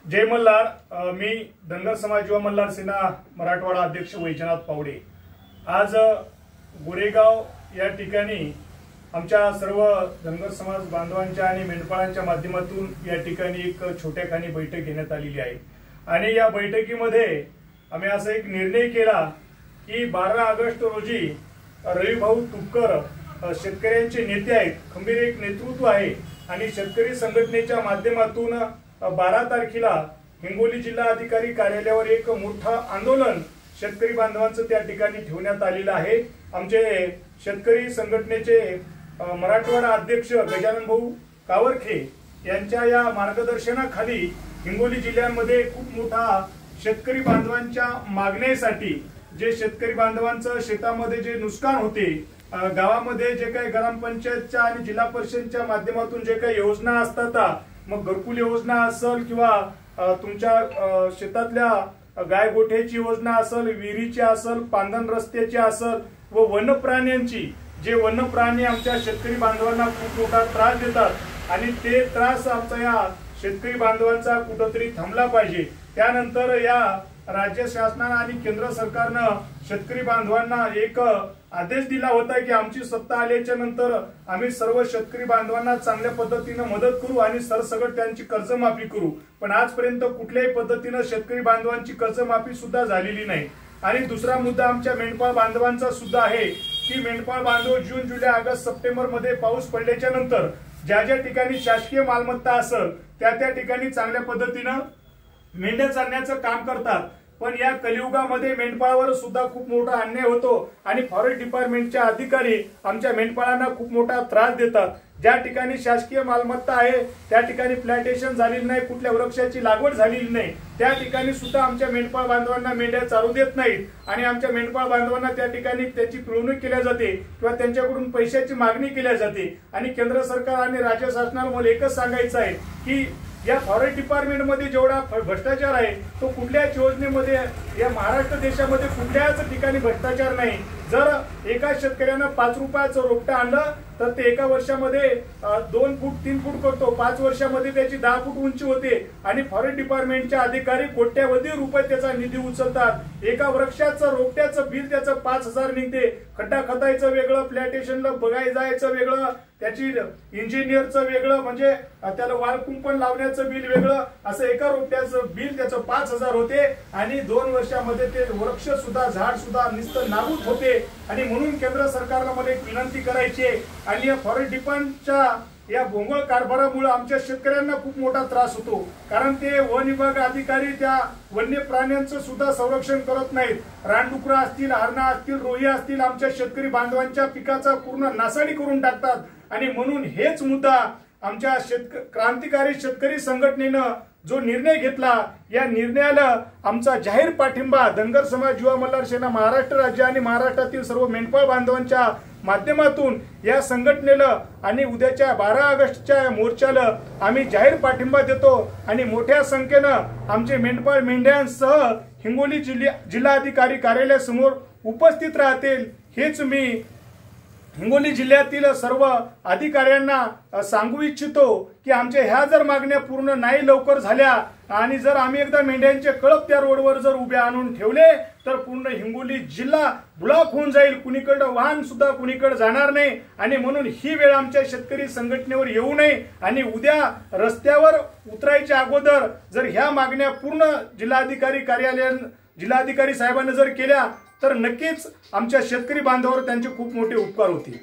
जय मल्हार। मी धनगर समाज युवा मल्हार सेना मराठवाडा अध्यक्ष वैजनाथ पावडे। आज गोरेगाव या ठिकाणी आमच्या सर्व धनगर समाज बांधवांच्या आणि मेंढपाळांच्या माध्यमातून या ठिकाणी एक छोट्याखानी बैठक घेण्यात आलेली आहे आणि या बैठकीमध्ये आम्ही असा एक निर्णय केला की 12 ऑगस्ट रोजी रविभाऊ तुपकर शेतकऱ्यांचे नेते आहेत, खंबीर एक नेतृत्व आहे आणि शेतकरी संघटनेच्या माध्यमातून 12 तारखेला हिंगोली जिल्हा अधिकारी कार्यालयावर एक मोठं आंदोलन शेतकरी बांधवांचं त्या ठिकाणी ठेवण्यात आलेलं आहे। आमचे शेतकरी संघटनेचे मराठवाडा अध्यक्ष गजानन भाऊ कावरखे यांच्या या मार्गदर्शनाखाली हिंगोली जिल्ह्यामध्ये खूप मोठा शेतकरी बांधवांच्या मागण्यासाठी, जे शेतकरी बांधवांचं शेतामध्ये जे नुकसान होते, गावामध्ये जे काही ग्रामपंचायतच्या आणि जिल्हा परिषदच्या माध्यमातून जे काही योजना असतात, मग घरकुल योजना असेल किंवा तुमच्या शेतातल्या गाय गोठ्याची योजना असेल, विहिरीची असेल, पांधन रस्त्याची असेल व वन्यप्राण्यांची, जे वन्यप्राणी आमच्या शेतकरी बांधवांना खूप मोठा त्रास देतात आणि ते त्रास आमचा या शेतकरी बांधवांचा कुठेतरी थांबला पाहिजे। त्यानंतर या राज्य शासनाने आणि केंद्र सरकारने शेतकरी बांधवांना एक आदेश दिला होता की आमची सत्ता आल्याच्या नंतर आम्ही सर्व शेतकरी बांधवांना चांगल्या पद्धतीने मदत करू आणि सरसकट त्यांची कर्जमाफी करू, पण आजपर्यंत कुठल्याही पद्धतीने शेतकरी बांधवांची कर्जमाफी सुद्धा झालेली नाही। आणि दुसरा मुद्दा आमच्या मेंढपाळ बांधवांचा सुद्धा आहे की मेंढपाळ बांधव जून, जुलै, ऑगस्ट, सप्टेंबर मध्ये पाऊस पडल्याच्या नंतर ज्या ज्या ठिकाणी शासकीय मालमत्ता असेल त्या ठिकाणी चांगल्या पद्धतीने मेंढ्या चालण्याचं काम करतात, पण या कलियुगामध्ये मेंढपाळावर सुद्धा खूप मोठा अन्याय होतो आणि फॉरेस्ट डिपार्टमेंटच्या अधिकारी आमच्या मेंढपाळांना खूप मोठा त्रास देतात। ज्या ठिकाणी शासकीय मालमत्ता आहे त्या ठिकाणी प्लांटेशन झालेली नाही, कुठल्या वृक्षाची लागवड झालेली नाही, त्या ठिकाणी सुद्धा आमच्या मेंढपाळ बांधवांना मेंढ्या चालू देत नाहीत आणि आमच्या मेंढपाळ बांधवांना त्या ठिकाणी त्याची पिळवणूक केली जाते किंवा त्यांच्याकडून पैशाची मागणी केली जाते। आणि केंद्र सरकार आणि राज्य शासनाला मला एकच सांगायचं आहे की या फॉरेस्ट डिपार्टमेंट मध्ये जेवढा भ्रष्टाचार आहे तो कुठल्याच योजनेमध्ये या महाराष्ट्र देशामध्ये कुठल्याच ठिकाणी भ्रष्टाचार नाही। जर एका शेतकऱ्यानं 5 रुपयाचं रोपटं आणलं तर ते एका वर्षामध्ये 2 फूट 3 फूट करतो, 5 वर्षामध्ये त्याची 10 फूट उंची होते आणि फॉरेस्ट डिपार्टमेंटचे अधिकारी कोट्यावधी रुपये त्याचा निधी उचलतात। एका वृक्षाचं रोपट्याचं बिल त्याचं 5000 निघते, खड्डा खतायचं वेगळं, प्लॅटेशनला बघायला जायचं वेगळं, त्याची इंजिनियरचं वेगळं, म्हणजे त्याला वाल कुंपण लावण्याचं बिल वेगळं, असं एका रोपट्याचं बिल त्याचं 5000 होते आणि 2 वर्षामध्ये ते वृक्ष सुद्धा, झाड सुद्धा नुसतं नाबूद होते। आणि म्हणून केंद्र सरकारला मला एक विनंती करायची आहे आणि या फॉरेस्ट डिपार्टमेंटच्या या भोंगळ कारभारामुळे आमच्या शेतकऱ्यांना खूप मोठा त्रास होतो, कारण ते वन विभाग अधिकारी त्या वन्य प्राण्यांचं सुद्धा संरक्षण करत नाहीत। रानडुकरं असतील, हरणं असतील, रोही असतील, आमच्या शेतकरी बांधवांच्या पिकाचा पूर्ण नासाडी करून टाकतात। आणि म्हणून हेच मुद्दा आमच्या क्रांतिकारी शेतकरी संघटनेनं जो निर्णय घेतला, या निर्णयाला आमचा जाहीर पाठिंबा धनगर समाज युवा मल्हार सेना महाराष्ट्र राज्य आणि महाराष्ट्रातील सर्व मेंढपाळ बांधवांच्या माध्यमातून या संघटनेला आणि उद्याच्या 12 ऑगस्टच्या मोर्चाला आम्ही जाहीर पाठिंबा देतो आणि मोठ्या संख्येनं आमचे मेंढपाळ मेंढ्यांसह हिंगोली जिल्हाधिकारी कार्यालयासमोर उपस्थित राहतील, हेच मी हिंगोली जिल्ह्यातील सर्व अधिकाऱ्यांना सांगू इच्छितो की आमच्या ह्या जर मागण्या पूर्ण नाही लवकर झाल्या आणि जर आम्ही एकदा मेंढ्यांचे कळप त्या रोडवर जर उभे आणून ठेवले तर पूर्ण हिंगोली जिल्हा ब्लॉक होऊन जाईल, कुणीकडे वाहन सुद्धा कुणीकडे जाणार नाही। आणि म्हणून ही वेळ आमच्या शेतकरी संघटनेवर येऊ नये आणि उद्या रस्त्यावर उतरायच्या अगोदर जर ह्या मागण्या पूर्ण जिल्हाधिकारी साहेबांनी जर केल्या तर नक्कीच आमच्या शेतकरी बांधवावर त्यांचे खूप मोठे उपकार होतील।